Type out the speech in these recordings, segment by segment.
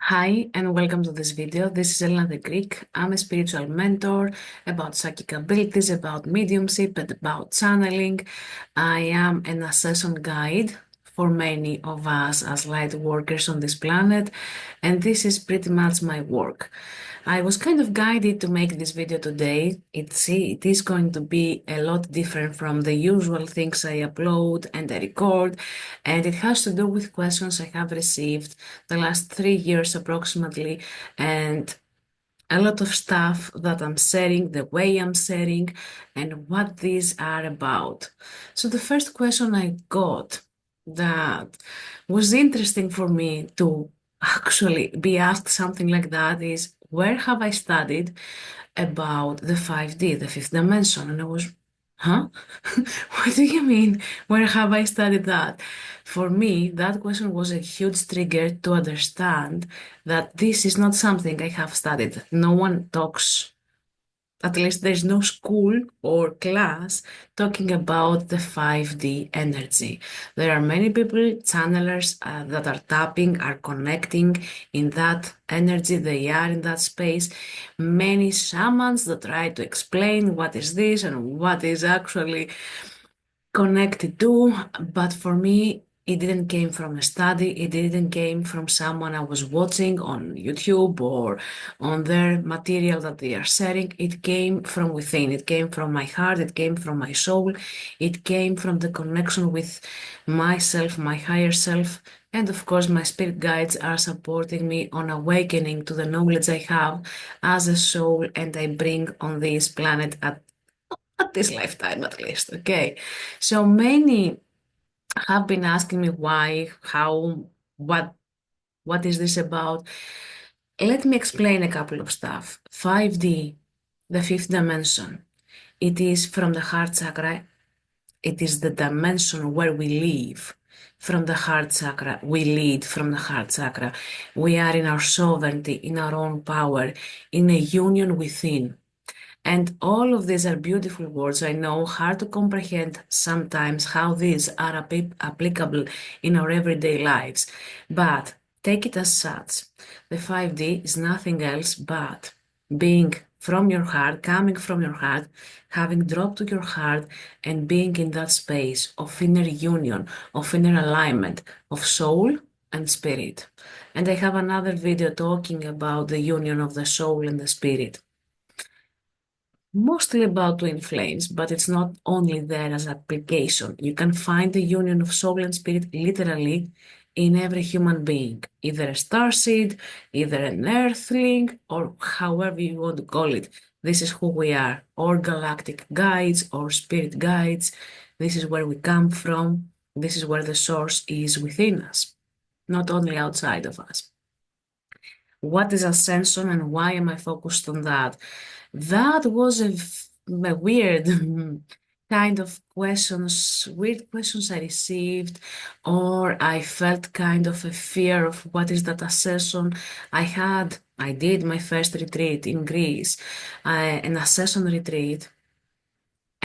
Hi and welcome to this video. This is Elena the Greek. I'm a spiritual mentor about psychic abilities, about mediumship, and about channeling. I am an Ascension guide for many of us as light workers on this planet, and this is pretty much my work. I was kind of guided to make this video today. It is going to be a lot different from the usual things I upload and I record, and it has to do with questions I have received the last 3 years approximately, and a lot of stuff that I'm sharing, the way I'm sharing, and what these are about. So the first question I got that was interesting for me to actually be asked something like that is, where have I studied about the 5D, the fifth dimension? And I was, huh? What do you mean? Where have I studied that? For me, that question was a huge trigger to understand that this is not something I have studied. No one talks, at least there's no school or class talking about the 5D energy. There are many people, channelers that are tapping, are connecting in that energy, they are in that space. Many shamans that try to explain what is this and what is actually connected to, but for me, it didn't came from a study. It didn't came from someone I was watching on YouTube or on their material that they are sharing. It came from within. It came from my heart. It came from my soul. It came from the connection with myself, my higher self. And of course, my spirit guides are supporting me on awakening to the knowledge I have as a soul and I bring on this planet at this lifetime at least. Okay. So many have been asking me why, how, what is this about? Let me explain a couple of stuff. 5D, the fifth dimension. It is from the heart chakra. It is the dimension where we live from the heart chakra. We lead from the heart chakra. We are in our sovereignty, in our own power, in a union within. And all of these are beautiful words. I know hard to comprehend sometimes how these are applicable in our everyday lives, but take it as such. The 5D is nothing else but being from your heart, coming from your heart, having dropped to your heart, and being in that space of inner union, of inner alignment, of soul and spirit. And I have another video talking about the union of the soul and the spirit, mostly about twin flames, but it's not only there as application. You can find the union of soul and spirit literally in every human being, either a starseed, either an earthling, or however you want to call it. This is who we are, or galactic guides, or spirit guides. This is where we come from. This is where the source is within us, not only outside of us. What is ascension and why am I focused on that? That was a weird kind of questions, weird questions I received, or I felt kind of a fear of what is that ascension. I did my first retreat in Greece, an ascension retreat.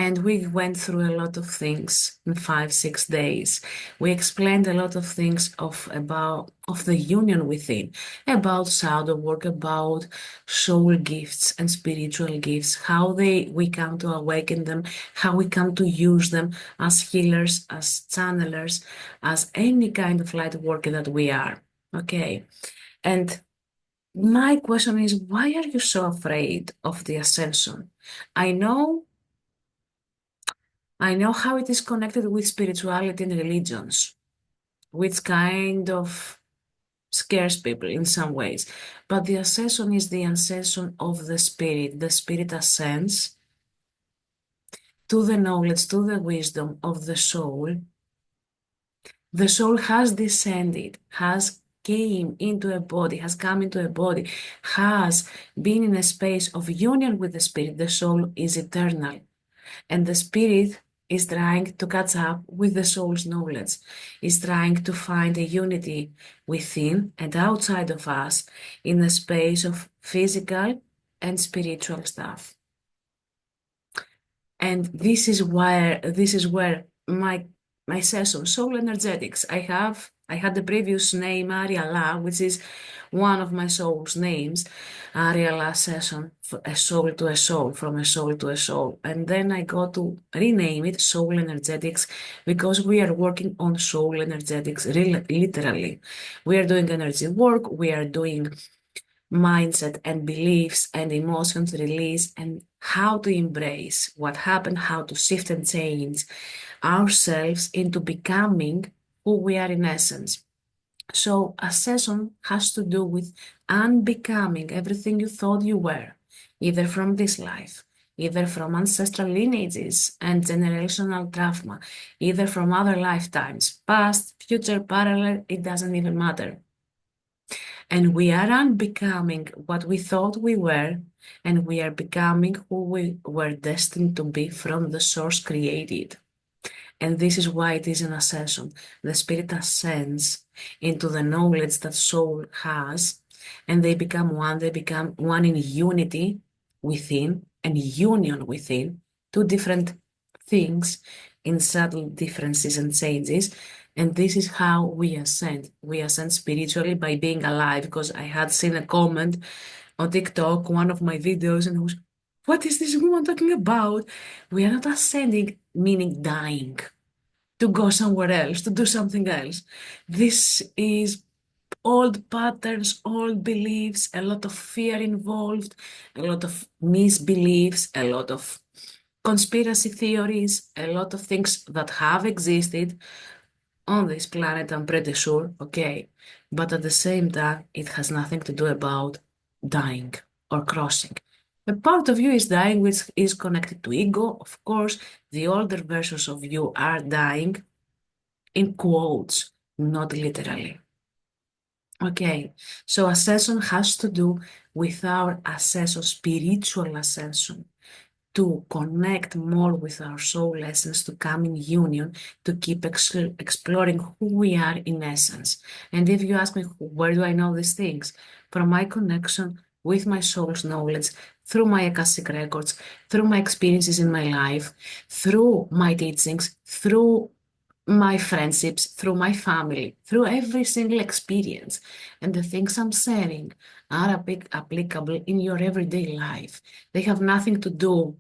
And we went through a lot of things in 5, 6 days. We explained a lot of things of the union within, about shadow work, about soul gifts and spiritual gifts, how we come to awaken them, how we come to use them as healers, as channelers, as any kind of light worker that we are. Okay. And my question is, why are you so afraid of the ascension? I know I know how it is connected with spirituality and religions, which kind of scares people in some ways. But the ascension is the ascension of the spirit. The spirit ascends to the knowledge, to the wisdom of the soul. The soul has descended, has came into a body, has come into a body, has been in a space of union with the spirit. The soul is eternal. And the spirit is trying to catch up with the soul's knowledge, is trying to find a unity within and outside of us in the space of physical and spiritual stuff. And this is where my session, Soul Energetics, I have I had the previous name Ariala, which is one of my soul's names, Ariala session, a soul to a soul, from a soul to a soul. And then I got to rename it Soul Energetics because we are working on soul energetics literally. We are doing energy work, we are doing mindset and beliefs and emotions release and how to embrace what happened, how to shift and change ourselves into becoming who we are in essence. So Ascension has to do with unbecoming everything you thought you were, either from this life, either from ancestral lineages and generational trauma, either from other lifetimes, past, future, parallel, it doesn't even matter. And we are unbecoming what we thought we were, and we are becoming who we were destined to be from the source created. And this is why it is an ascension. The spirit ascends into the knowledge that soul has, and they become one in unity within and union within, two different things in subtle differences and changes. And this is how we ascend. We ascend spiritually by being alive, because I had seen a comment on TikTok, one of my videos, and it was, what is this woman talking about? We are not ascending, meaning dying to go somewhere else, to do something else. This is old patterns, old beliefs, a lot of fear involved, a lot of misbeliefs, a lot of conspiracy theories, a lot of things that have existed on this planet, I'm pretty sure, okay? But at the same time, it has nothing to do about dying or crossing. A part of you is dying, which is connected to ego. Of course, the older versions of you are dying, in quotes, not literally. Okay, so ascension has to do with our ascension, spiritual ascension, to connect more with our soul essence, to come in union, to keep exploring who we are in essence. And if you ask me, where do I know these things? From my connection with my soul's knowledge, through my Akashic records, through my experiences in my life, through my teachings, through my friendships, through my family, through every single experience. And the things I'm sharing are applicable in your everyday life. They have nothing to do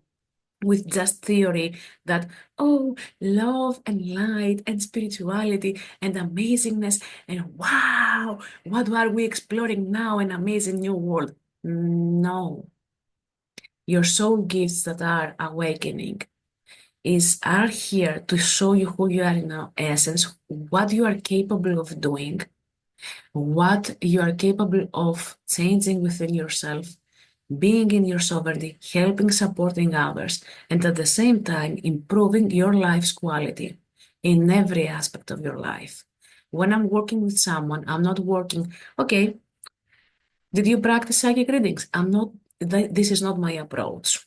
with just theory that, oh, love and light and spirituality and amazingness and wow, what are we exploring now? An amazing new world. No. Your soul gifts that are awakening are here to show you who you are in essence, what you are capable of doing, what you are capable of changing within yourself, being in your sovereignty, helping, supporting others, and at the same time improving your life's quality in every aspect of your life. When I'm working with someone, I'm not working, okay, did you practice psychic readings? This is not my approach.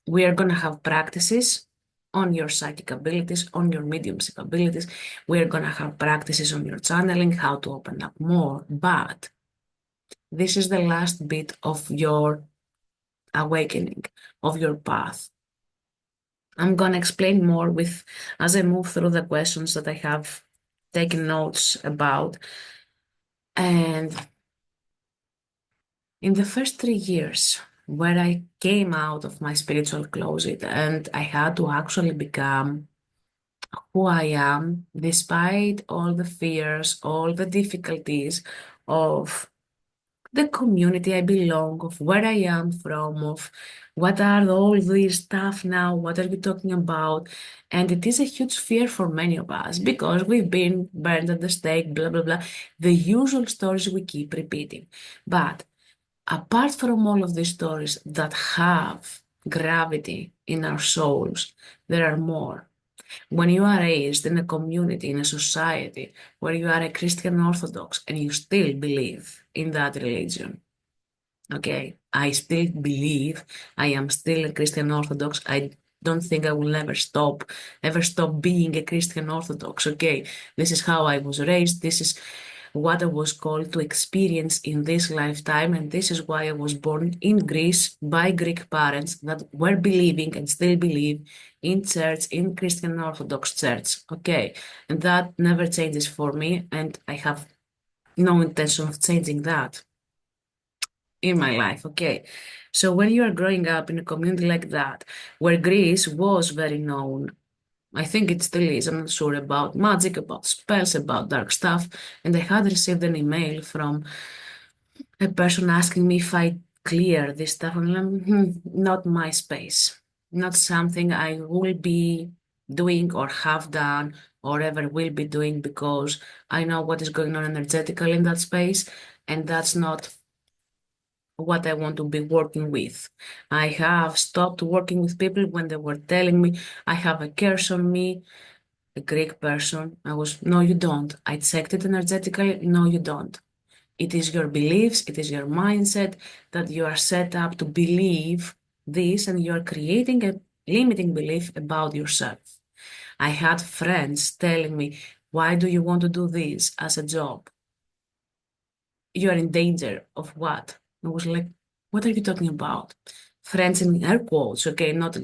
We are going to have practices on your psychic abilities, on your mediumship abilities. We are going to have practices on your channeling, how to open up more. But this is the last bit of your awakening, of your path. I'm going to explain more as I move through the questions that I have taken notes about. And in the first 3 years, where I came out of my spiritual closet and I had to actually become who I am, despite all the fears, all the difficulties of the community I belong, of where I am from, of what are all these stuff now, what are we talking about? And it is a huge fear for many of us because we've been burned at the stake, blah, blah, blah. The usual stories we keep repeating. But apart from all of these stories that have gravity in our souls, there are more. When you are raised in a community, in a society where you are a Christian Orthodox and you still believe in that religion, okay, I still believe I am still a Christian Orthodox. I don't think I will ever stop being a Christian Orthodox, okay? This is how I was raised. This is what I was called to experience in this lifetime. And this is why I was born in Greece by Greek parents that were believing and still believe in church, in Christian Orthodox Church. Okay. And that never changes for me. And I have no intention of changing that in my life. Okay. So when you are growing up in a community like that, where Greece was very known, I think it still is, I'm not sure, about magic, about spells, about dark stuff. And I had received an email from a person asking me if I clear this stuff. And I'm like, not my space, not something I will be doing or have done or ever will be doing, because I know what is going on energetically in that space. And that's not what I want to be working with. I have stopped working with people when they were telling me I have a curse on me, a Greek person. I was, no, you don't. I checked it energetically. No, you don't. It is your beliefs, it is your mindset that you are set up to believe this, and you are creating a limiting belief about yourself. I had friends telling me, why do you want to do this as a job? You are in danger of what? I was like, what are you talking about? Friends in air quotes, okay, not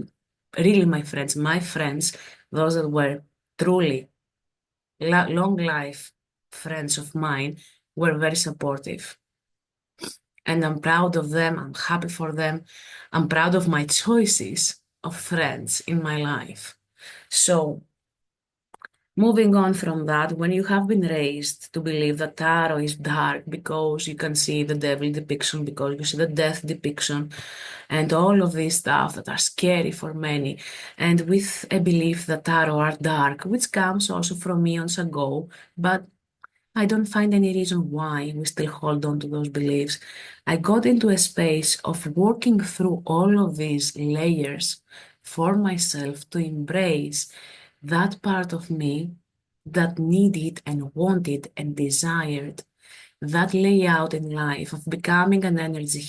really my friends, those that were truly long life friends of mine, were very supportive. And I'm proud of them. I'm happy for them. I'm proud of my choices of friends in my life. So, moving on from that, when you have been raised to believe that tarot is dark because you can see the devil depiction, because you see the death depiction, and all of these stuff that are scary for many, and with a belief that tarot are dark, which comes also from eons ago, but I don't find any reason why we still hold on to those beliefs. I got into a space of working through all of these layers for myself to embrace that part of me that needed and wanted and desired that layout in life of becoming an energy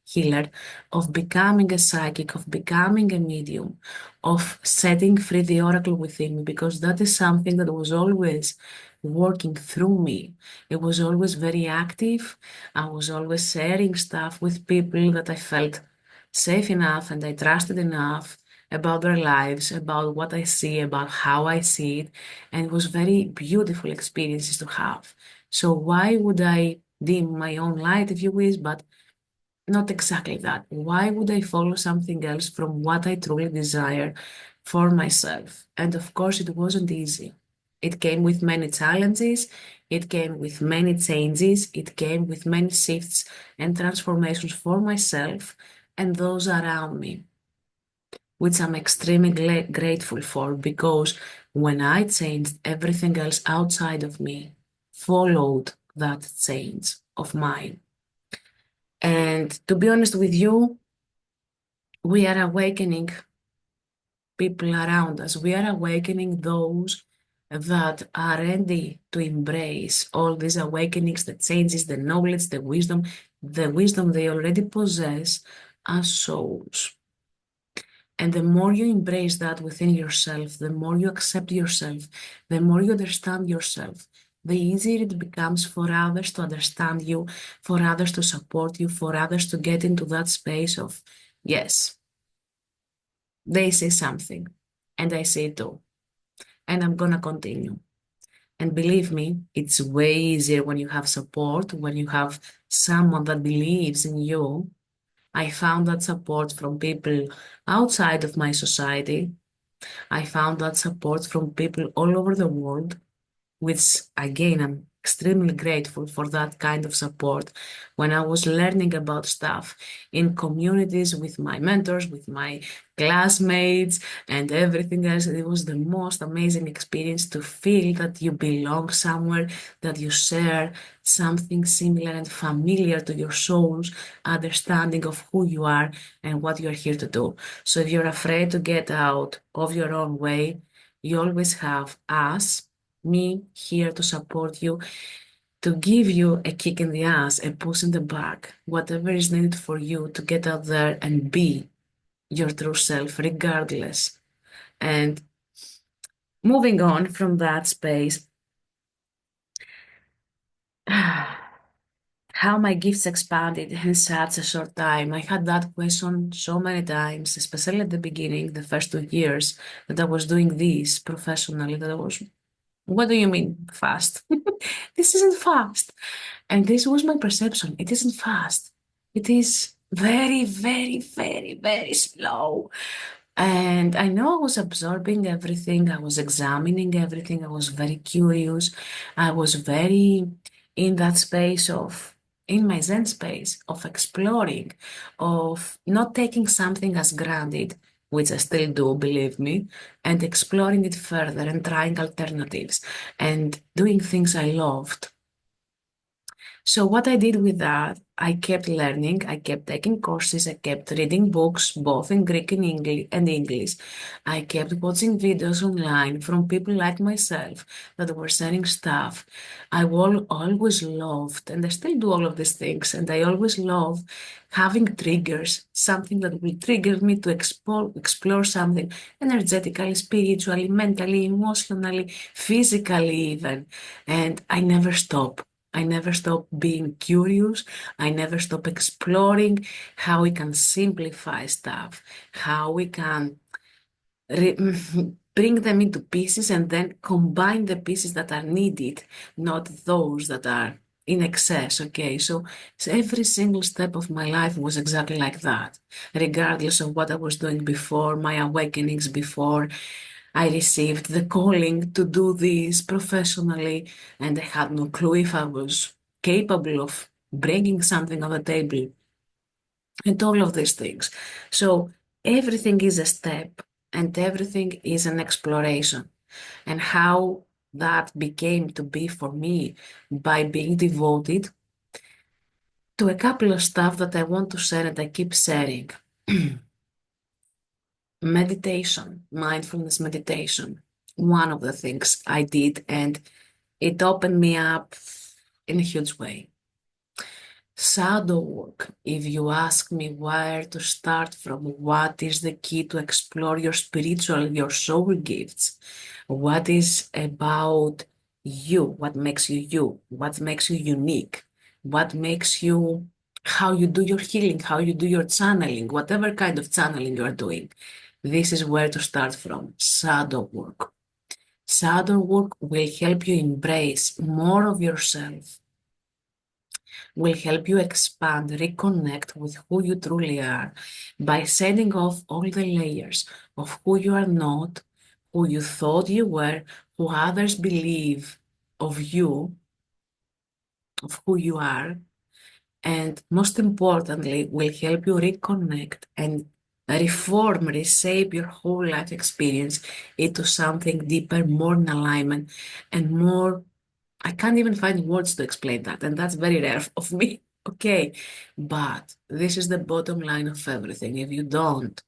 healer, of becoming a psychic, of becoming a medium, of setting free the oracle within me, because that is something that was always working through me. It was always very active. I was always sharing stuff with people that I felt safe enough and I trusted enough about their lives, about what I see, about how I see it. And it was very beautiful experiences to have. So why would I dim my own light, if you wish, but not exactly that? Why would I follow something else from what I truly desire for myself? And of course, it wasn't easy. It came with many challenges. It came with many changes. It came with many shifts and transformations for myself and those around me, which I'm extremely grateful for, because when I changed, everything else outside of me followed that change of mine. And to be honest with you, we are awakening people around us. We are awakening those that are ready to embrace all these awakenings, the changes, the knowledge, the wisdom they already possess as souls. And the more you embrace that within yourself, the more you accept yourself, the more you understand yourself, the easier it becomes for others to understand you, for others to support you, for others to get into that space of, yes, they say something, and I say too, and I'm gonna continue. And believe me, it's way easier when you have support, when you have someone that believes in you. I found that support from people outside of my society. I found that support from people all over the world, which again, I'm extremely grateful for that kind of support when I was learning about stuff in communities with my mentors, with my classmates, and everything else. It was the most amazing experience to feel that you belong somewhere, that you share something similar and familiar to your soul's understanding of who you are and what you're here to do. So if you're afraid to get out of your own way, you always have us, me, here to support you, to give you a kick in the ass, a push in the back, whatever is needed for you to get out there and be your true self, regardless. And moving on from that space, How my gifts expanded in such a short time. I had that question so many times, especially at the beginning, the first 2 years that I was doing this professionally, that I was, what do you mean fast? This isn't fast. And this was my perception. It isn't fast. It is very, very, very, very slow. And I know I was absorbing everything. I was examining everything. I was very curious. I was very in that space of, in my Zen space of exploring, of not taking something as granted, which I still do, believe me, and exploring it further and trying alternatives and doing things I loved. So what I did with that, I kept learning, I kept taking courses, I kept reading books, both in Greek and English. I kept watching videos online from people like myself that were sharing stuff. I will always loved, and I still do all of these things, and I always love having triggers, something that will trigger me to explore something energetically, spiritually, mentally, emotionally, physically even. And I never stop. I never stop being curious. I never stop exploring how we can simplify stuff, how we can re- bring them into pieces and then combine the pieces that are needed, not those that are in excess. Okay, so every single step of my life was exactly like that, regardless of what I was doing before, my awakenings before. I received the calling to do this professionally, and I had no clue if I was capable of bringing something on the table and all of these things. So everything is a step and everything is an exploration. And how that became to be for me by being devoted to a couple of stuff that I want to share and I keep sharing. Meditation, mindfulness meditation, one of the things I did, and it opened me up in a huge way. Shadow work, if you ask me where to start from, what is the key to explore your spiritual, your soul gifts? What is about you? What makes you you? What makes you unique? What makes you, how you do your healing, how you do your channeling, whatever kind of channeling you're doing. This is where to start from. Shadow work. Shadow work will help you embrace more of yourself, will help you expand, reconnect with who you truly are by setting off all the layers of who you are not, who you thought you were, who others believe of you, of who you are, and most importantly, will help you reconnect and reform, reshape your whole life experience into something deeper, more in alignment, and more. I can't even find words to explain that, and that's very rare of me. Okay, but this is the bottom line of everything. If you don't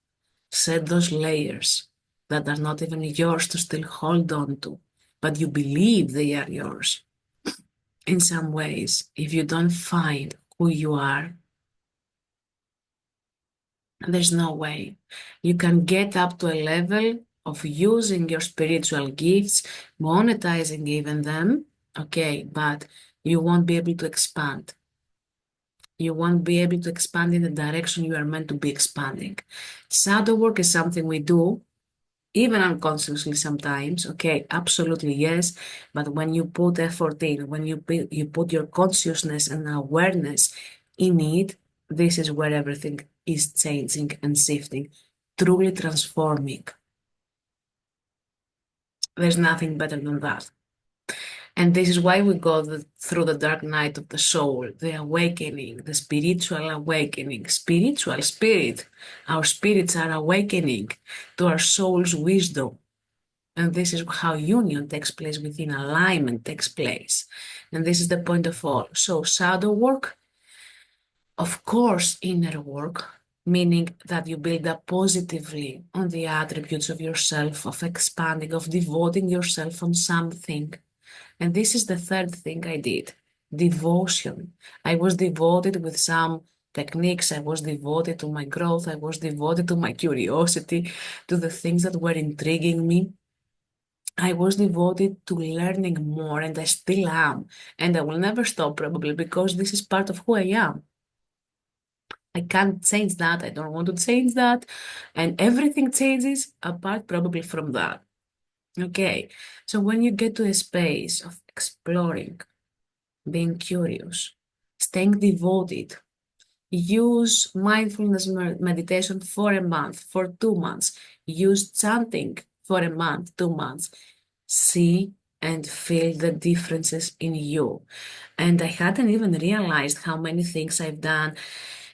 set those layers that are not even yours to still hold on to, but you believe they are yours in some ways, if you don't find who you are, there's no way you can get up to a level of using your spiritual gifts, monetizing even them, okay, but you won't be able to expand. You won't be able to expand in the direction you are meant to be expanding. Shadow work is something we do, even unconsciously sometimes. Okay, absolutely yes. But when you put effort in, when you put your consciousness and awareness in it, this is where everything is changing and shifting, truly transforming. There's nothing better than that. And this is why we go through the dark night of the soul, the awakening, the spiritual awakening, spiritual spirit. Our spirits are awakening to our soul's wisdom. And this is how union takes place within alignment takes place. And this is the point of all. So shadow work, of course, inner work, meaning that you build up positively on the attributes of yourself, of expanding, of devoting yourself on something. And this is the third thing I did, devotion. I was devoted with some techniques. I was devoted to my growth. I was devoted to my curiosity, to the things that were intriguing me. I was devoted to learning more, and I still am. And I will never stop, probably, because this is part of who I am. I can't change that. I don't want to change that. And everything changes apart, probably, from that. Okay. So when you get to a space of exploring, being curious, staying devoted, use mindfulness meditation for a month, for 2 months, use chanting for a month, 2 months, see and feel the differences in you. And I hadn't even realized how many things I've done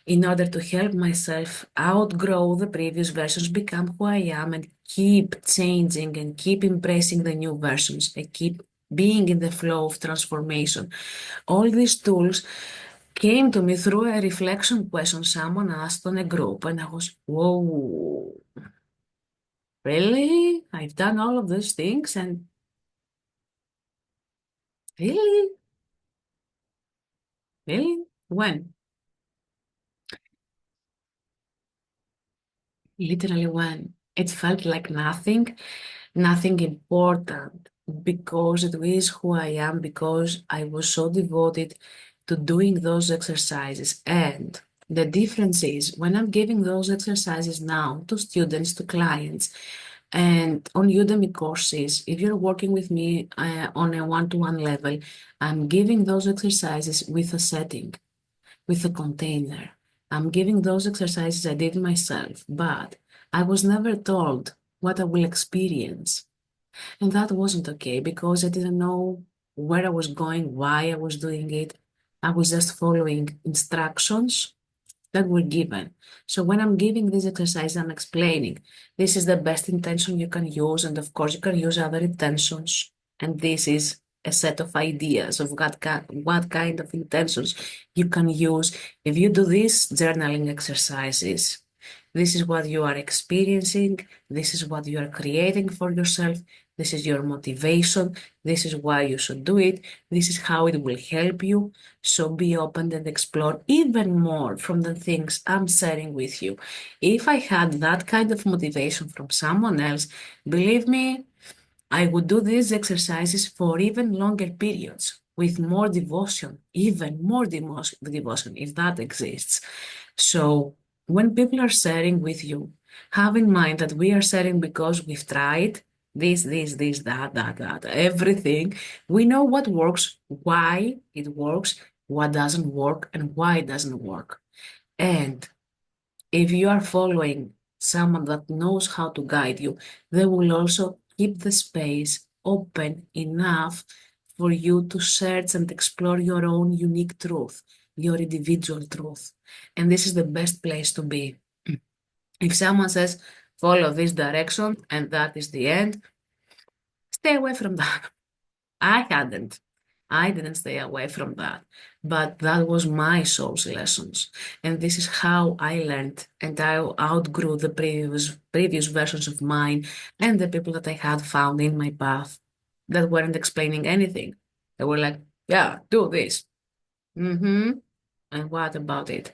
in order to help myself outgrow the previous versions, become who I am, and keep changing and keep embracing the new versions and keep being in the flow of transformation. All these tools came to me through a reflection question someone asked on a group, and I was, whoa, really? I've done all of those things, and really? Really? When? Literally when? It felt like nothing, nothing important, because it is who I am, because I was so devoted to doing those exercises. And the difference is when I'm giving those exercises now to students, to clients, and on Udemy courses, if you're working with me on a one-to-one level, I'm giving those exercises with a setting, with a container. I'm giving those exercises I did myself, but I was never told what I will experience. And that wasn't okay because I didn't know where I was going, why I was doing it. I was just following instructions that were given. So when I'm giving this exercise, I'm explaining this is the best intention you can use, and of course you can use other intentions. And this is a set of ideas of what kind of intentions you can use if you do these journaling exercises. This is what you are experiencing. This is what you are creating for yourself. This is your motivation. This is why you should do it. This is how it will help you. So be open and explore even more from the things I'm sharing with you. If I had that kind of motivation from someone else, believe me, I would do these exercises for even longer periods with more devotion, even more devotion, if that exists. So when people are sharing with you, have in mind that we are sharing because we've tried this, that, everything. We know what works, why it works, what doesn't work, and why it doesn't work. And if you are following someone that knows how to guide you, they will also keep the space open enough for you to search and explore your own unique truth, your individual truth. And this is the best place to be. If someone says, follow this direction and that is the end, stay away from that. I hadn't. I didn't stay away from that. But that was my soul's lessons. And this is how I learned and I outgrew the previous versions of mine and the people that I had found in my path that weren't explaining anything. They were like, yeah, do this. Mm-hmm. And what about it?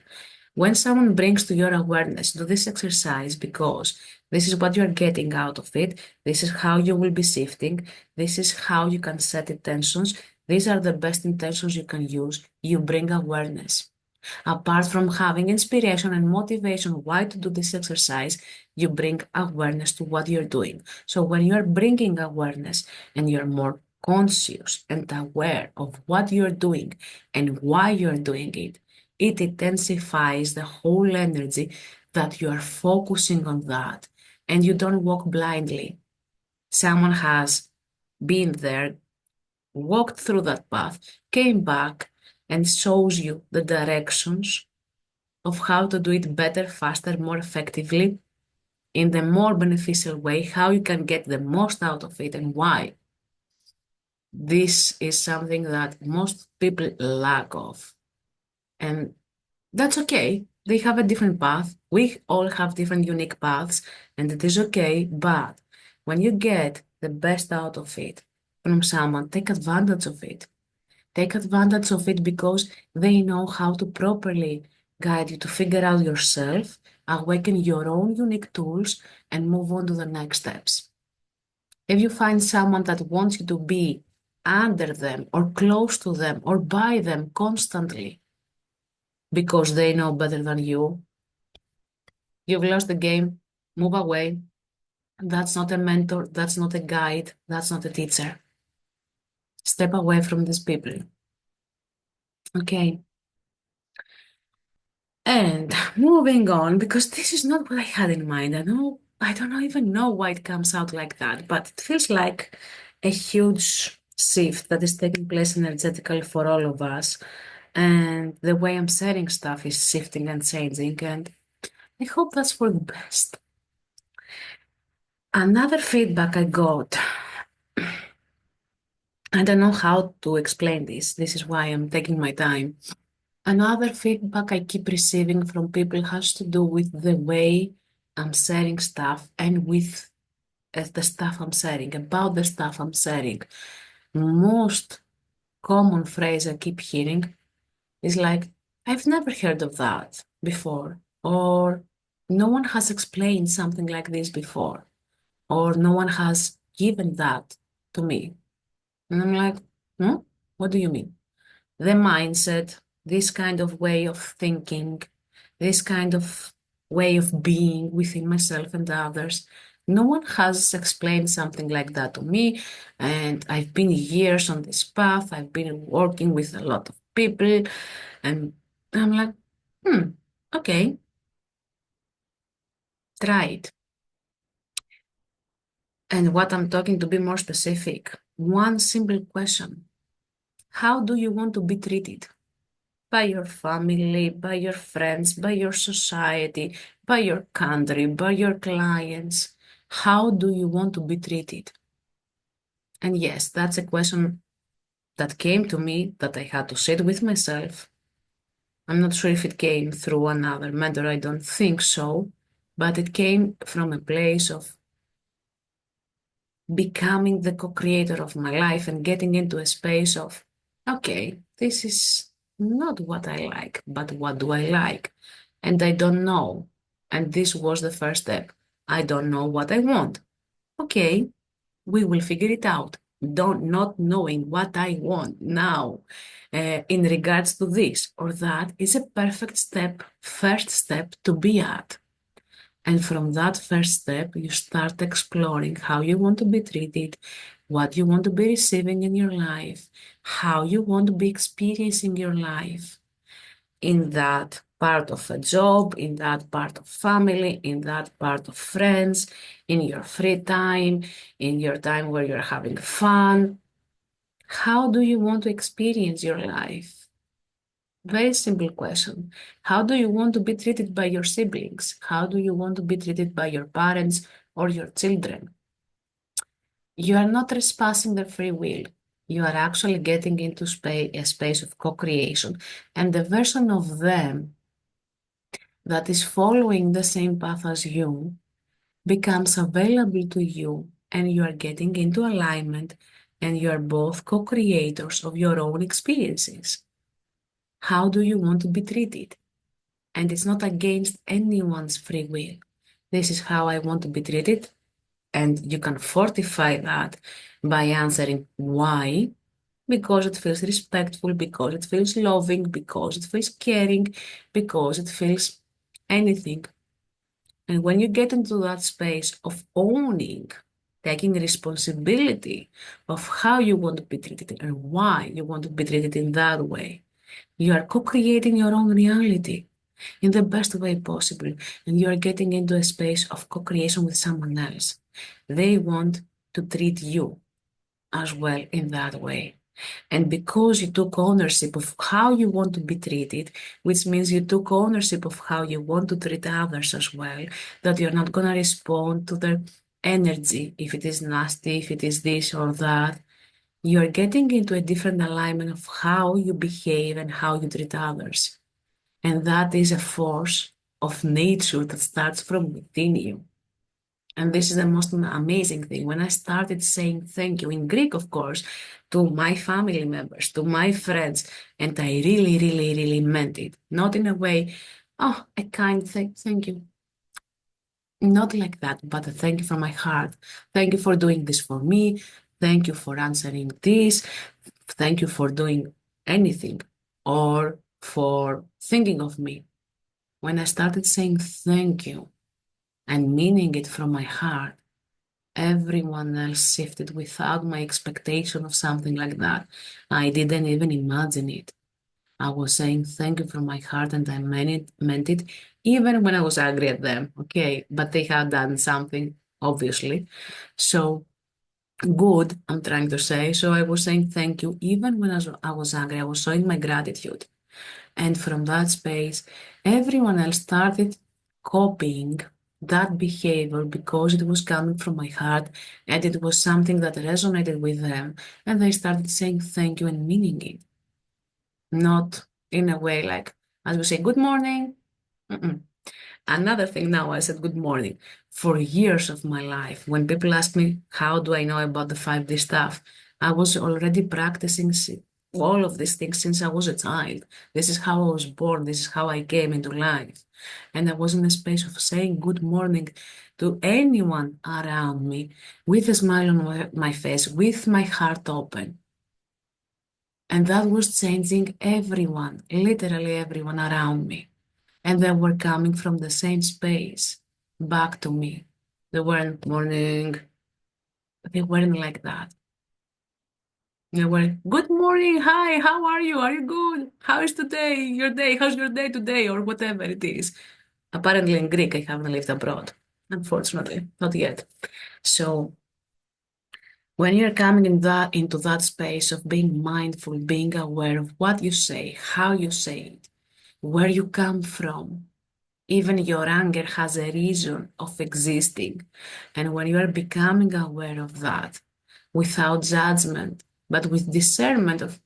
When someone brings to your awareness, do this exercise because this is what you're getting out of it. This is how you will be shifting. This is how you can set intentions. These are the best intentions you can use. You bring awareness. Apart from having inspiration and motivation why to do this exercise, you bring awareness to what you're doing. So when you're bringing awareness and you're more conscious and aware of what you're doing and why you're doing it, it intensifies the whole energy that you are focusing on that and you don't walk blindly. Someone has been there, walked through that path, came back, and shows you the directions of how to do it better, faster, more effectively, in the more beneficial way, how you can get the most out of it and why. This is something that most people lack of. And that's okay. They have a different path. We all have different unique paths, and it is okay. But when you get the best out of it from someone, take advantage of it. Take advantage of it because they know how to properly guide you to figure out yourself, awaken your own unique tools, and move on to the next steps. If you find someone that wants you to be under them or close to them or by them constantly because they know better than you, you've lost the game. Move away. That's not a mentor. That's not a guide. That's not a teacher. Step away from these people. Okay. And moving on, because this is not what I had in mind. I don't even know why it comes out like that, but it feels like a huge shift that is taking place energetically for all of us. And the way I'm setting stuff is shifting and changing, and I hope that's for the best. Another feedback I got, I don't know how to explain this. This is why I'm taking my time. Another feedback I keep receiving from people has to do with the way I'm sharing stuff and with the stuff I'm sharing, about the stuff I'm sharing. Most common phrase I keep hearing is like, I've never heard of that before, or no one has explained something like this before, or no one has given that to me. And I'm like, hmm? What do you mean? The mindset, this kind of way of thinking, this kind of way of being within myself and others. No one has explained something like that to me. And I've been years on this path. I've been working with a lot of people. And I'm like, okay, try it. And what I'm talking to be more specific, one simple question. How do you want to be treated? By your family, by your friends, by your society, by your country, by your clients. How do you want to be treated? And yes, that's a question that came to me that I had to sit with myself. I'm not sure if it came through another mentor, I don't think so, but it came from a place of becoming the co-creator of my life and getting into a space of, okay, this is not what I like, but what do I like? And I don't know. And this was the first step. I don't know what I want. Okay, we will figure it out. Don't not knowing what I want now in regards to this or that is a perfect step, first step to be at. And from that first step, you start exploring how you want to be treated, what you want to be receiving in your life, how you want to be experiencing your life in that part of a job, in that part of family, in that part of friends, in your free time, in your time where you're having fun. How do you want to experience your life? Very simple question. How do you want to be treated by your siblings? How do you want to be treated by your parents or your children? You are not trespassing their free will. You are actually getting into a space of co-creation. And the version of them that is following the same path as you becomes available to you, and you are getting into alignment, and you are both co-creators of your own experiences. How do you want to be treated? And it's not against anyone's free will. This is how I want to be treated. And you can fortify that by answering why. Because it feels respectful, because it feels loving, because it feels caring, because it feels anything. And when you get into that space of owning, taking responsibility of how you want to be treated and why you want to be treated in that way, you are co-creating your own reality in the best way possible. And you are getting into a space of co-creation with someone else. They want to treat you as well in that way. And because you took ownership of how you want to be treated, which means you took ownership of how you want to treat others as well, that you're not going to respond to their energy if it is nasty, if it is this or that. You're getting into a different alignment of how you behave and how you treat others. And that is a force of nature that starts from within you. And this is the most amazing thing. When I started saying thank you in Greek, of course, to my family members, to my friends, and I really, really, really meant it. Not in a way, oh, a kind thank you. Not like that, but a thank you from my heart. Thank you for doing this for me. Thank you for answering this. Thank you for doing anything or for thinking of me. When I started saying thank you and meaning it from my heart, everyone else shifted without my expectation of something like that. I didn't even imagine it. I was saying thank you from my heart and I meant it even when I was angry at them. Okay, but they had done something, obviously. So good, I'm trying to say. So I was saying thank you even when I was angry. I was showing my gratitude. And from that space, everyone else started copying that behavior because it was coming from my heart and it was something that resonated with them. And they started saying thank you and meaning it, not in a way like, as we say, good morning. Mm-mm. Another thing now, I said good morning. For years of my life, when people ask me, how do I know about the 5D stuff? I was already practicing all of these things since I was a child. This is how I was born. This is how I came into life. And I was in a space of saying good morning to anyone around me with a smile on my face, with my heart open. And that was changing everyone, literally everyone around me. And they were coming from the same space back to me. They weren't morning, they weren't like that. They were, good morning, hi, how are you? Are you good? How is today? Your day? How's your day today? Or whatever it is. Apparently in Greek, I haven't lived abroad, unfortunately, not yet. So when you're coming into that space of being mindful, being aware of what you say, how you say it, where you come from, even your anger has a reason of existing. And when you are becoming aware of that without judgment, but with discernment of,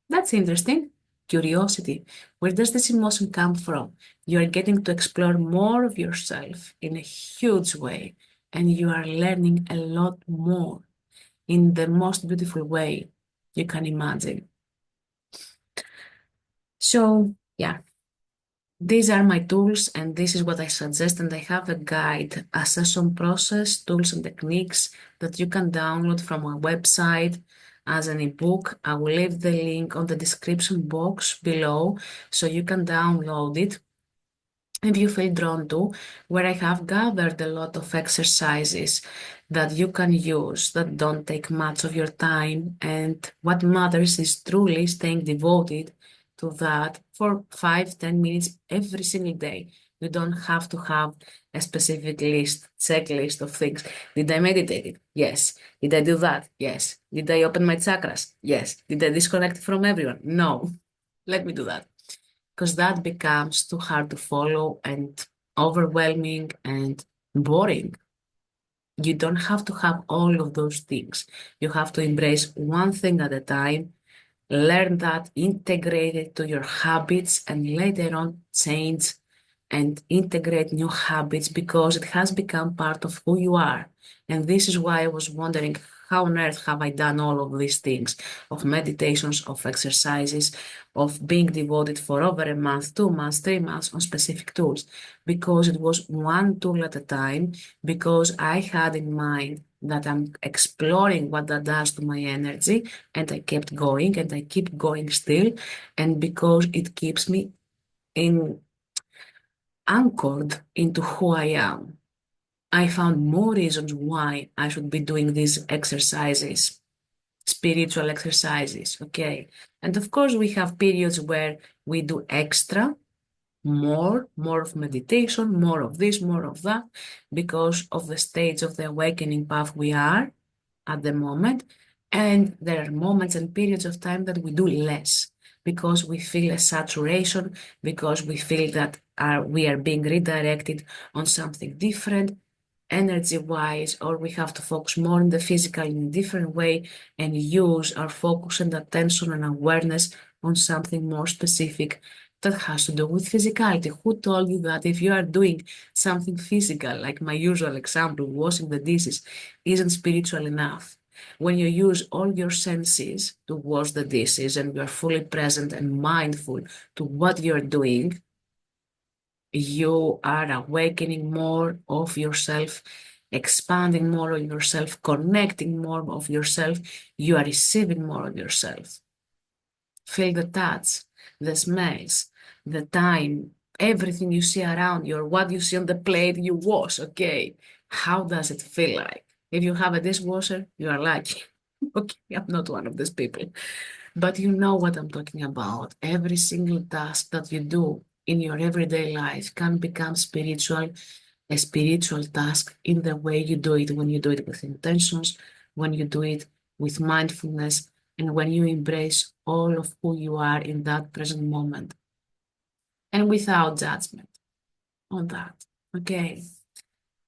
that's interesting. Curiosity. Where does this emotion come from? You are getting to explore more of yourself in a huge way, and you are learning a lot more in the most beautiful way you can imagine. So, yeah, these are my tools, and this is what I suggest. And I have a guide, Ascension Process, tools and techniques that you can download from our website as an ebook. I will leave the link on the description box below so you can download it if you feel drawn to, where I have gathered a lot of exercises that you can use that don't take much of your time. And what matters is truly staying devoted to that for 5, 10 minutes every single day. You don't have to have a specific checklist of things. Did I meditate it? Yes. Did I do that? Yes. Did I open my chakras? Yes. Did I disconnect from everyone? No. Let me do that, because that becomes too hard to follow and overwhelming and boring. You don't have to have all of those things. You have to embrace one thing at a time, learn that, integrate it to your habits, and later on change and integrate new habits because it has become part of who you are. And this is why I was wondering, how on earth have I done all of these things of meditations, of exercises, of being devoted for over a month, 2 months, 3 months on specific tools? Because it was one tool at a time, because I had in mind that I'm exploring what that does to my energy, and I kept going and I keep going still, and because it keeps me in anchored into who I am. I found more reasons why I should be doing these exercises, spiritual exercises, okay? And of course, we have periods where we do extra, more of meditation, more of this, more of that, because of the stage of the awakening path we are at the moment. And there are moments and periods of time that we do less because we feel a saturation, because we feel that we are being redirected on something different energy wise, or we have to focus more on the physical in a different way and use our focus and attention and awareness on something more specific that has to do with physicality. Who told you that if you are doing something physical, like my usual example, washing the dishes, isn't spiritual enough? When you use all your senses to wash the dishes and you are fully present and mindful to what you're doing, You are awakening more of yourself, expanding more of yourself, connecting more of yourself. You are receiving more of yourself. Feel the touch, the smells, the time, everything you see around you, or what you see on the plate you wash. Okay, how does it feel like? If you have a dishwasher, you are lucky. Okay, I'm not one of these people. But you know what I'm talking about. Every single task that you do in your everyday life can become spiritual, a spiritual task in the way you do it, when you do it with intentions, when you do it with mindfulness, and when you embrace all of who you are in that present moment and without judgment on that. Okay.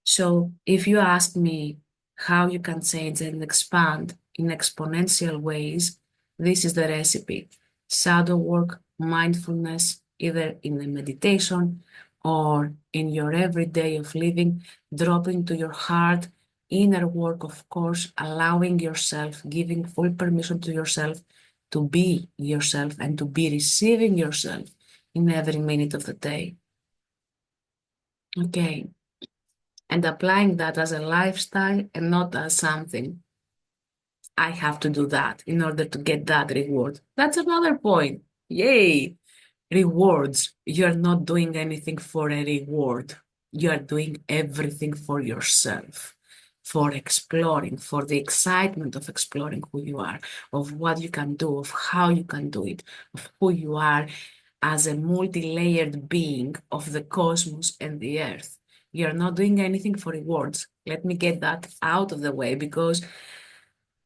So if you ask me how you can change and expand in exponential ways, this is the recipe. Shadow work, mindfulness, either in a meditation or in your everyday of living, drop into your heart, inner work, of course, allowing yourself, giving full permission to yourself to be yourself and to be receiving yourself in every minute of the day. Okay, and applying that as a lifestyle and not as something. I have to do that in order to get that reward. That's another point. Yay! Rewards. You're not doing anything for a reward. You are doing everything for yourself, for exploring, for the excitement of exploring who you are, of what you can do, of how you can do it, of who you are as a multi-layered being of the cosmos and the earth. You're not doing anything for rewards. Let me get that out of the way, because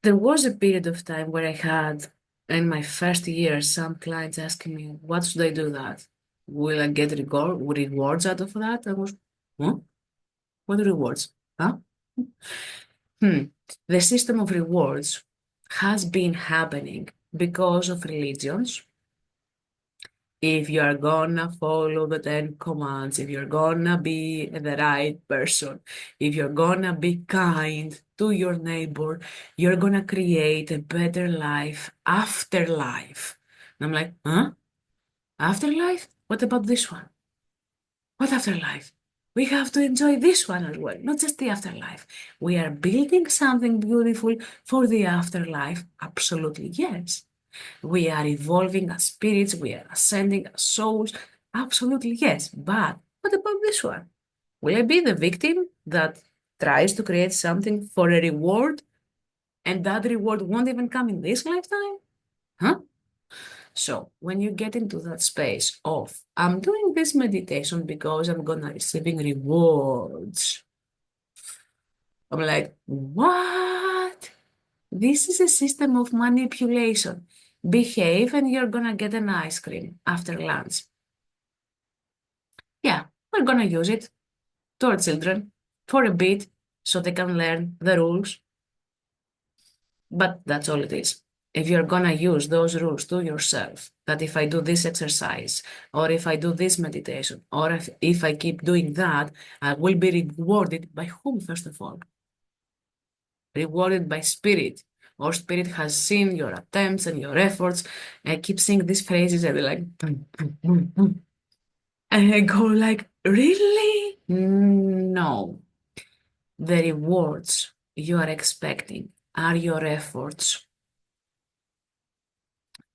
there was a period of time where I had, in my first year, some clients asking me, what should I do that? Will I get rewards out of that? I was, huh? What rewards? Huh? Hmm. The system of rewards has been happening because of religions. If you are gonna follow the 10 commands, if you're gonna be the right person, if you're gonna be kind to your neighbor, you're gonna create a better life after life. And I'm like, huh? Afterlife? What about this one? What afterlife? We have to enjoy this one as well, not just the afterlife. We are building something beautiful for the afterlife. Absolutely, yes. We are evolving as spirits, we are ascending as souls. Absolutely, yes. But what about this one? Will I be the victim that tries to create something for a reward and that reward won't even come in this lifetime? Huh? So when you get into that space of, I'm doing this meditation because I'm gonna receiving rewards. I'm like, what? This is a system of manipulation. Behave and you're gonna get an ice cream after lunch. Yeah, we're gonna use it to our children for a bit so they can learn the rules, but that's all it is. If you're gonna use those rules to yourself, that if I do this exercise, or if I do this meditation, or if I keep doing that, I will be rewarded by whom, first of all? Rewarded by spirit, or spirit has seen your attempts and your efforts. I keep seeing these phrases and they're like, boom, boom, boom, boom. And I go like, really? No. The rewards you are expecting are your efforts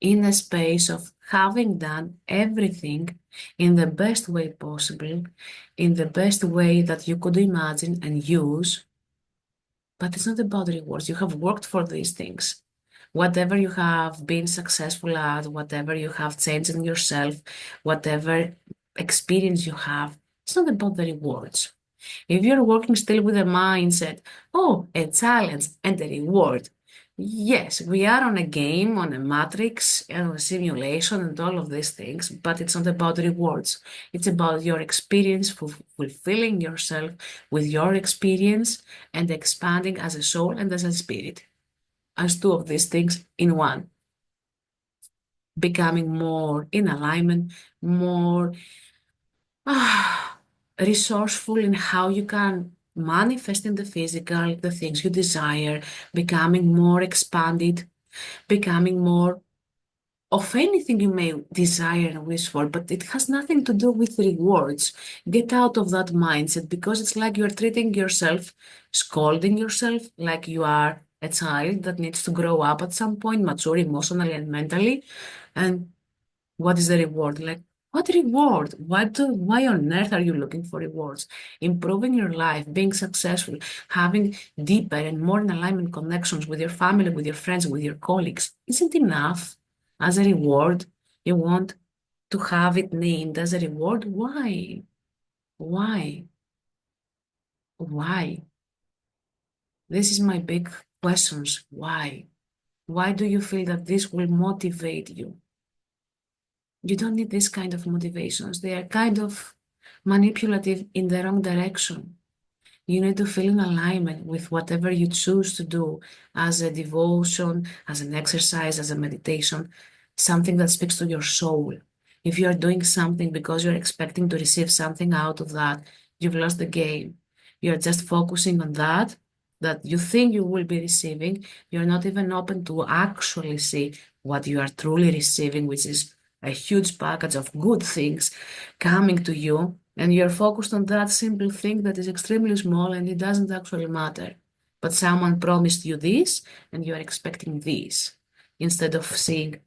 in a space of having done everything in the best way possible, in the best way that you could imagine and use. But it's not about rewards. You have worked for these things. Whatever you have been successful at, whatever you have changed in yourself, whatever experience you have, it's not about the rewards. If you're working still with a mindset, oh, a challenge and a reward. Yes, we are on a game, on a matrix, on a simulation, and all of these things, but it's not about rewards. It's about your experience, fulfilling yourself with your experience and expanding as a soul and as a spirit, as two of these things in one, becoming more in alignment, more resourceful in how you can manifest in the physical the things you desire, becoming more expanded, becoming more of anything you may desire and wish for, but it has nothing to do with rewards. Get out of that mindset because it's like you're treating yourself, scolding yourself like you are a child that needs to grow up at some point, mature emotionally and mentally. And what is the reward? Like, what reward? Why on earth are you looking for rewards? Improving your life, being successful, having deeper and more in alignment connections with your family, with your friends, with your colleagues isn't enough as a reward. You want to have it named as a reward? Why? Why? Why? This is my big questions. Why? Why do you feel that this will motivate you? You don't need this kind of motivations. They are kind of manipulative in the wrong direction. You need to feel in alignment with whatever you choose to do as a devotion, as an exercise, as a meditation, something that speaks to your soul. If you are doing something because you're expecting to receive something out of that, you've lost the game. You're just focusing on that you think you will be receiving. You're not even open to actually see what you are truly receiving, which is a huge package of good things coming to you, and you're focused on that simple thing that is extremely small and it doesn't actually matter. But someone promised you this and you're expecting this instead of seeing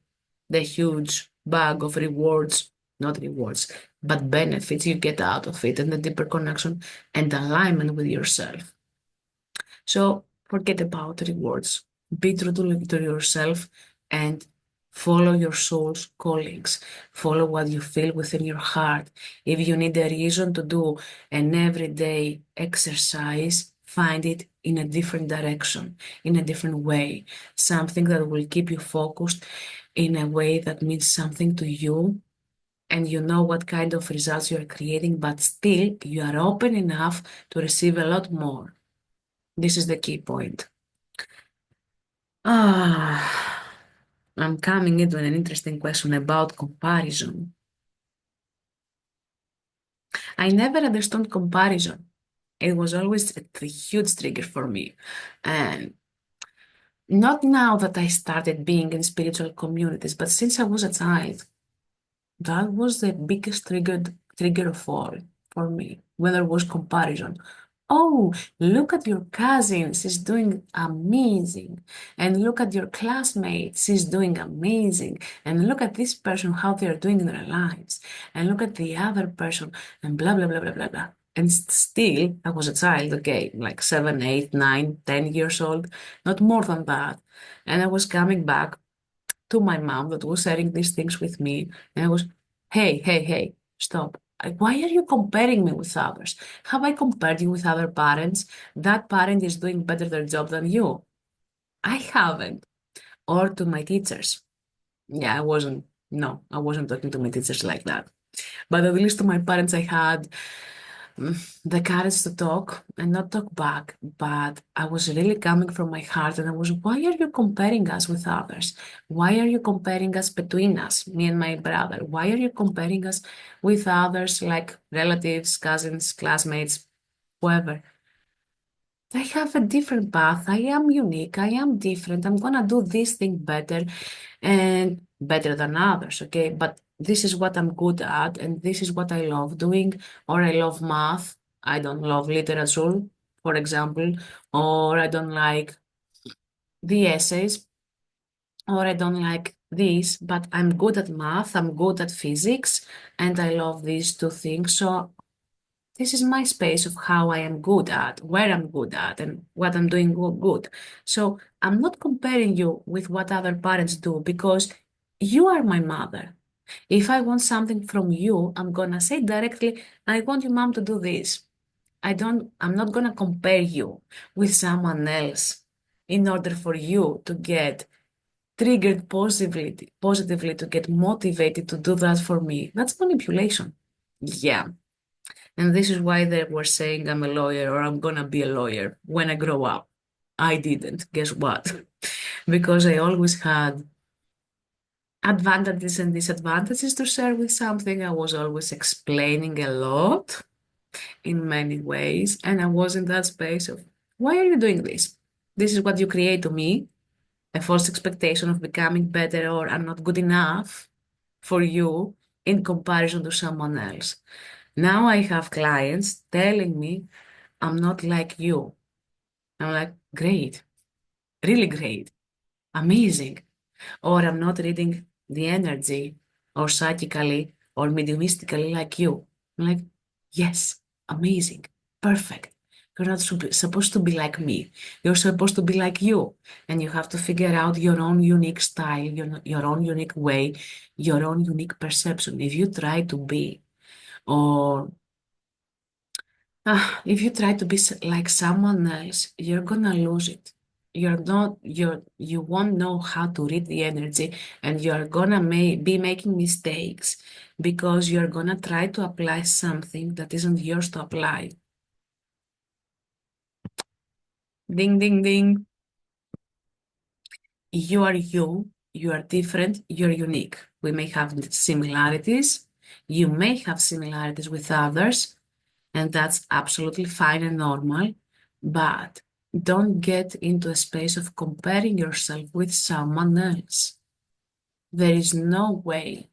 the huge bag of rewards, not rewards, but benefits you get out of it and the deeper connection and alignment with yourself. So forget about rewards. Be true to yourself and follow your soul's callings. Follow what you feel within your heart. If you need a reason to do an everyday exercise, find it in a different direction, in a different way. Something that will keep you focused in a way that means something to you. And you know what kind of results you are creating, but still you are open enough to receive a lot more. This is the key point. Ah, I'm coming into an interesting question about comparison. I never understood comparison. It was always a huge trigger for me. And not now that I started being in spiritual communities, but since I was a child, that was the biggest trigger of all for me, whether it was comparison. Oh, look at your cousin, she's doing amazing. And look at your classmate, she's doing amazing. And look at this person, how they're doing in their lives. And look at the other person, and blah, blah, blah, blah, blah, blah. And still, I was a child, okay, like 7, 8, 9, 10 years old, not more than that. And I was coming back to my mom that was sharing these things with me. And I was, hey, hey, hey, stop. Why are you comparing me with others? Have I compared you with other parents? That parent is doing better their job than you. I haven't. Or to my teachers. Yeah, I wasn't talking to my teachers like that. But at least to my parents, I had the courage to talk and not talk back, but I was really coming from my heart and I was, why are you comparing us with others? Why are you comparing us between us, me and my brother? Why are you comparing us with others like relatives, cousins, classmates, whoever? I have a different path. I am unique. I am different. I'm gonna do this thing better and better than others, okay? But this is what I'm good at, and this is what I love doing, or I love math. I don't love literature, for example, or I don't like the essays, or I don't like this, but I'm good at math, I'm good at physics, and I love these two things. So this is my space of how I am good at, where I'm good at, and what I'm doing good. So I'm not comparing you with what other parents do because you are my mother. If I want something from you, I'm gonna say directly, I want your mom to do this. I'm not gonna compare you with someone else in order for you to get triggered positively to get motivated to do that for me. That's manipulation. Yeah. And this is why they were saying I'm a lawyer or I'm gonna be a lawyer when I grow up. I didn't. Guess what? Because I always had advantages and disadvantages to share with something. I was always explaining a lot in many ways, and I was in that space of, why are you doing this? This is what you create to me. a false expectation of becoming better or I'm not good enough for you in comparison to someone else. Now I have clients telling me I'm not like you. I'm like, great, really great, amazing. Or I'm not reading the energy or psychically or mediumistically like you. I'm like, yes, amazing, perfect. You're not supposed to be like me. You're supposed to be like you. And you have to figure out your own unique style, your own unique way, your own unique perception. If you try to be, or if you try to be like someone else, you're gonna lose it. You won't know how to read the energy, and you're gonna be making mistakes because you're gonna try to apply something that isn't yours to apply. Ding, ding, ding. You are different, you're unique. We may have similarities. You may have similarities with others, and that's absolutely fine and normal, but don't get into a space of comparing yourself with someone else. There is no way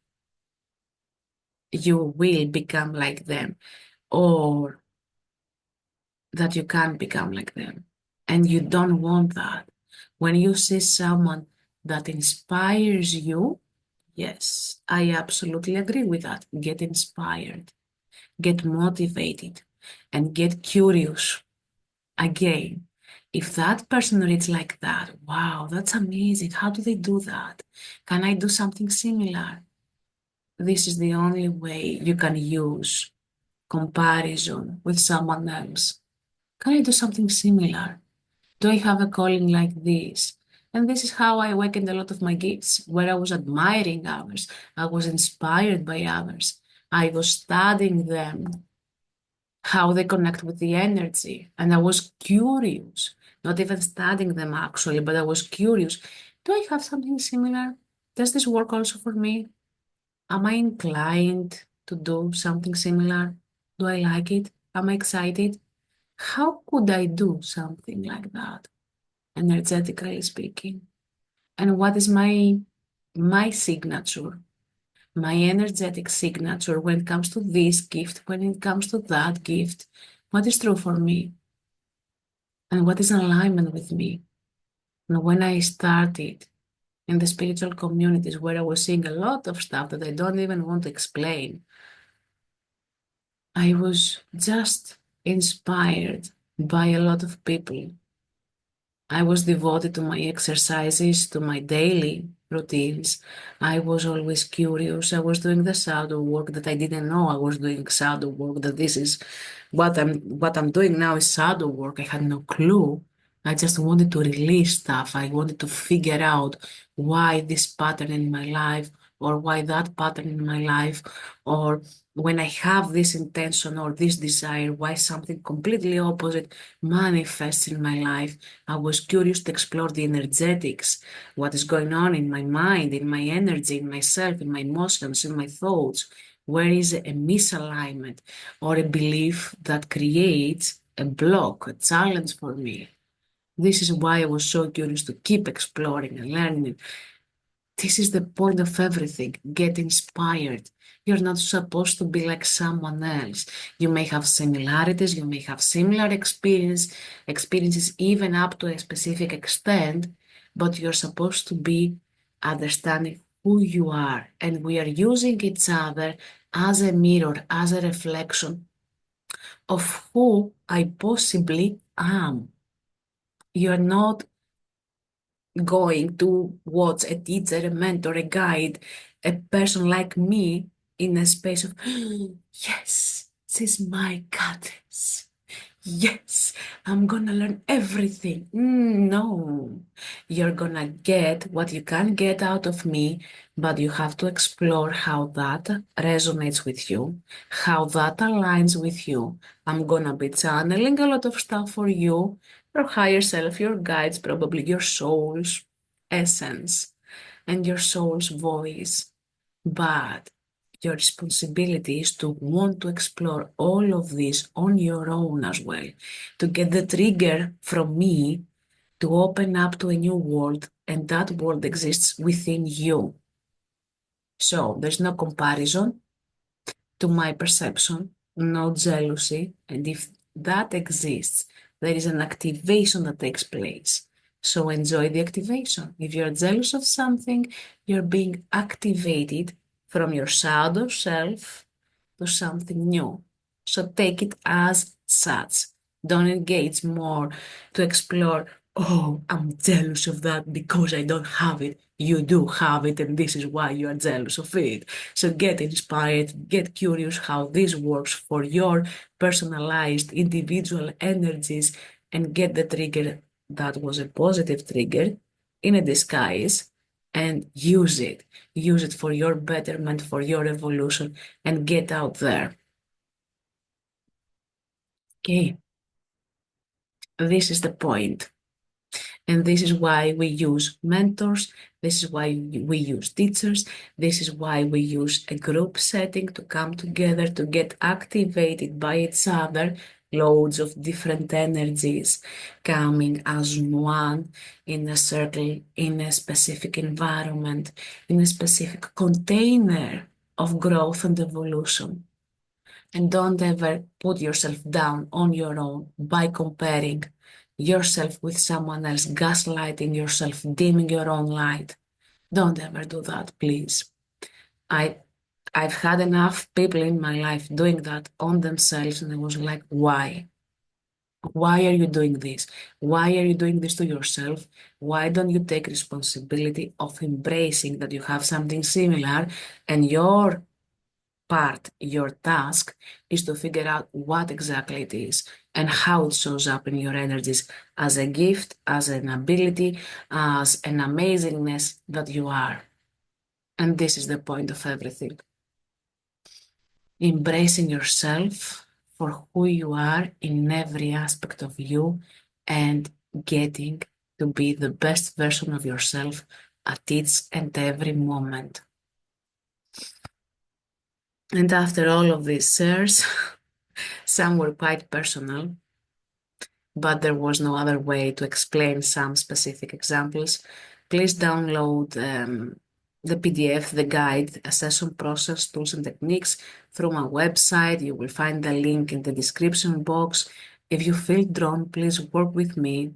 you will become like them or that you can become like them. And you don't want that. When you see someone that inspires you, yes, I absolutely agree with that. Get inspired, get motivated, and get curious. Again, if that person reads like that, wow, that's amazing. How do they do that? Can I do something similar? This is the only way you can use comparison with someone else. Can I do something similar? Do I have a calling like this? And this is how I awakened a lot of my gifts, where I was admiring others. I was inspired by others. I was studying them, how they connect with the energy. And I was curious, not even studying them actually, but I was curious. Do I have something similar? Does this work also for me? Am I inclined to do something similar? Do I like it? Am I excited? How could I do something like that, energetically speaking? And what is my signature? My energetic signature when it comes to this gift, when it comes to that gift, what is true for me and what is in alignment with me. And when I started in the spiritual communities where I was seeing a lot of stuff that I don't even want to explain, I was just inspired by a lot of people. I was devoted to my exercises, to my daily routines. I was always curious. I was doing the shadow work that I didn't know I was doing shadow work, that this is what I'm doing now is shadow work. I had no clue. I just wanted to release stuff. I wanted to figure out why this pattern in my life or why that pattern in my life, or when I have this intention or this desire, why something completely opposite manifests in my life. I was curious to explore the energetics, what is going on in my mind, in my energy, in myself, in my emotions, in my thoughts. Where is a misalignment or a belief that creates a block, a challenge for me? This is why I was so curious to keep exploring and learning. This is the point of everything. Get inspired. You're not supposed to be like someone else. You may have similarities, you may have similar experiences even up to a specific extent, but you're supposed to be understanding who you are. And we are using each other as a mirror, as a reflection of who I possibly am. You're not going to watch a teacher, a mentor, a guide, a person like me in a space of, yes, this is my goddess. Yes, I'm gonna learn everything. No, you're gonna get what you can get out of me, but you have to explore how that resonates with you, how that aligns with you. I'm gonna be channeling a lot of stuff for you, your higher self, your guides, probably your soul's essence and your soul's voice. But your responsibility is to want to explore all of this on your own as well, to get the trigger from me to open up to a new world and that world exists within you. So there's no comparison to my perception, no jealousy, and if that exists, there is an activation that takes place. So enjoy the activation. If you're jealous of something, you're being activated from your shadow self to something new. So take it as such. Don't engage more to explore, oh, I'm jealous of that because I don't have it. You do have it, and this is why you are jealous of it. So get inspired, get curious how this works for your personalized individual energies, and get the trigger that was a positive trigger in a disguise and use it. Use it for your betterment, for your evolution, and get out there. Okay, this is the point. And this is why we use mentors. This is why we use teachers. This is why we use a group setting to come together to get activated by each other. Loads of different energies coming as one in a circle, in a specific environment, in a specific container of growth and evolution. And don't ever put yourself down on your own by comparing yourself with someone else, gaslighting yourself, dimming your own light. Don't ever do that, please. I I've had enough people in my life doing that on themselves, and I was like, why? Why are you doing this? Why are you doing this to yourself? Why don't you take responsibility of embracing that you have something similar and your task is to figure out what exactly it is and how it shows up in your energies as a gift, as an ability, as an amazingness that you are. And this is the point of everything. Embracing yourself for who you are in every aspect of you and getting to be the best version of yourself at each and every moment. And after all of these shares, some were quite personal, but there was no other way to explain some specific examples. Please download the PDF, the guide, Ascension Process, Tools and Techniques through my website. You will find the link in the description box. If you feel drawn, please work with me.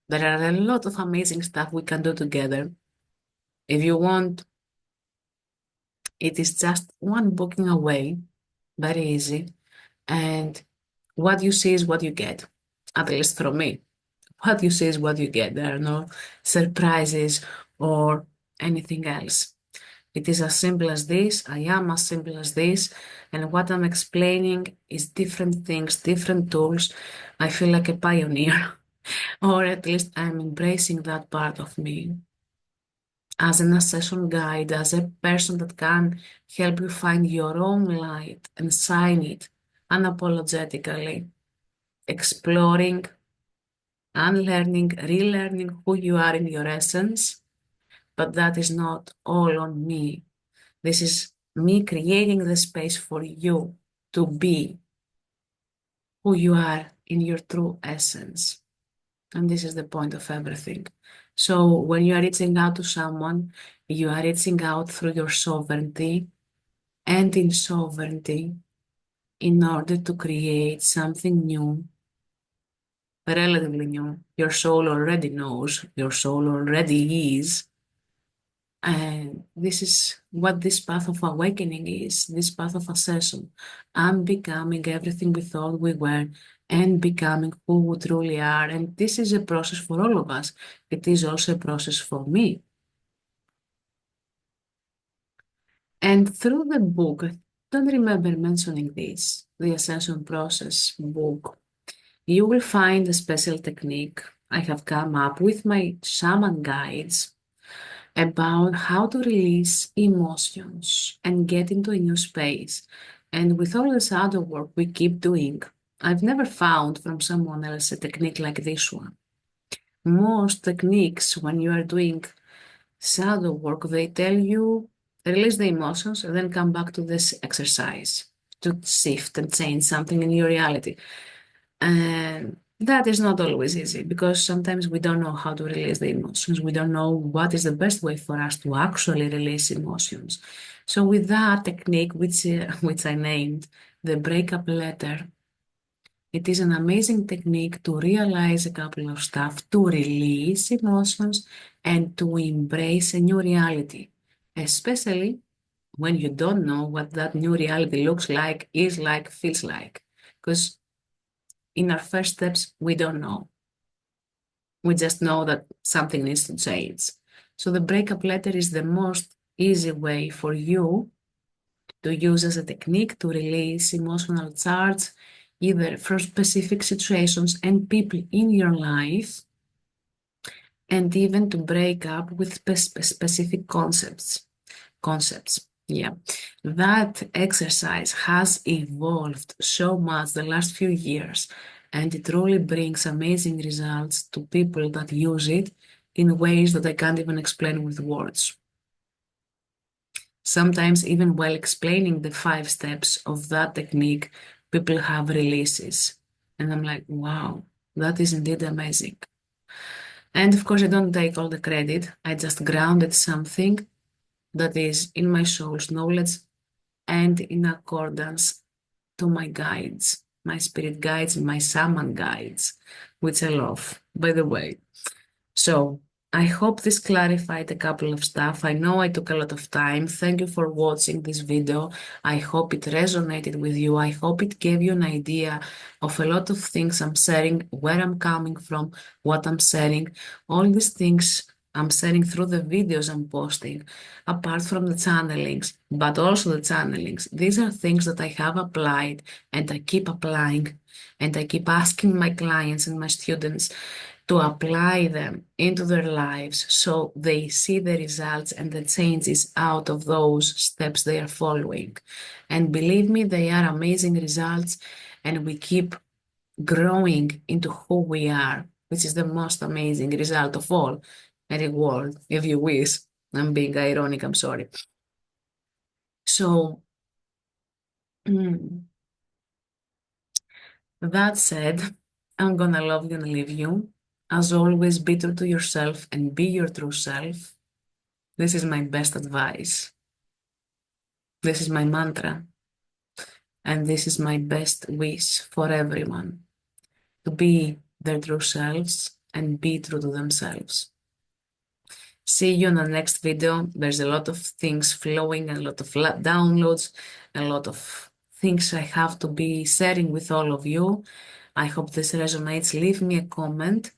There are a lot of amazing stuff we can do together. If you want, it is just one booking away, very easy. And what you see is what you get, at least from me. What you see is what you get. There are no surprises or anything else. It is as simple as this. I am as simple as this. And what I'm explaining is different things, different tools. I feel like a pioneer, or at least I'm embracing that part of me as an accession guide, as a person that can help you find your own light and shine it unapologetically, exploring, unlearning, relearning who you are in your essence. But that is not all on me. This is me creating the space for you to be who you are in your true essence. And this is the point of everything. So when you are reaching out to someone, you are reaching out through your sovereignty and in sovereignty in order to create something new, relatively new. Your soul already knows, your soul already is. And this is what this path of awakening is, this path of ascension. Unbecoming everything we thought we were and becoming who we truly are. And this is a process for all of us. It is also a process for me. And through the book, I don't remember mentioning this, the Ascension Process book, you will find a special technique I have come up with my shaman guides about how to release emotions and get into a new space. And with all this other work we keep doing, I've never found from someone else a technique like this one. Most techniques, when you are doing shadow work, they tell you release the emotions and then come back to this exercise to shift and change something in your reality. And That is not always easy because sometimes we don't know how to release the emotions. We don't know what is the best way for us to actually release emotions. So with that technique, which I named the breakup letter, it is an amazing technique to realize a couple of stuff, to release emotions, and to embrace a new reality, especially when you don't know what that new reality looks like, is like, feels like. Because in our first steps, we don't know. We just know that something needs to change. So the breakup letter is the most easy way for you to use as a technique to release emotional charge, either from specific situations and people in your life, and even to break up with specific concepts. Yeah, that exercise has evolved so much the last few years, and it really brings amazing results to people that use it in ways that I can't even explain with words. Sometimes, even while explaining the 5 steps of that technique, people have releases. And I'm like, wow, that is indeed amazing. And of course, I don't take all the credit. I just grounded something that is in my soul's knowledge and in accordance to my guides, my spirit guides, my shaman guides, which I love, by the way. So I hope this clarified a couple of stuff. I know I took a lot of time. Thank you for watching this video. I hope it resonated with you. I hope it gave you an idea of a lot of things I'm sharing, where I'm coming from, what I'm sharing, all these things I'm sharing through the videos I'm posting, apart from the channelings, but also the channelings. These are things that I have applied and I keep applying, and I keep asking my clients and my students to apply them into their lives so they see the results and the changes out of those steps they are following. And believe me, they are amazing results, and we keep growing into who we are, which is the most amazing result of all. A reward, if you wish. I'm being ironic, I'm sorry. So, that said, I'm gonna love you and leave you. As always, be true to yourself and be your true self. This is my best advice. This is my mantra. And this is my best wish for everyone to be their true selves and be true to themselves. See you in the next video. There's a lot of things flowing, a lot of downloads, a lot of things I have to be sharing with all of you. I hope this resonates. Leave me a comment.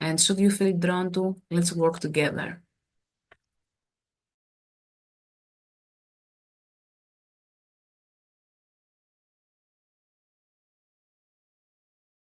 And should you feel drawn to, let's work together.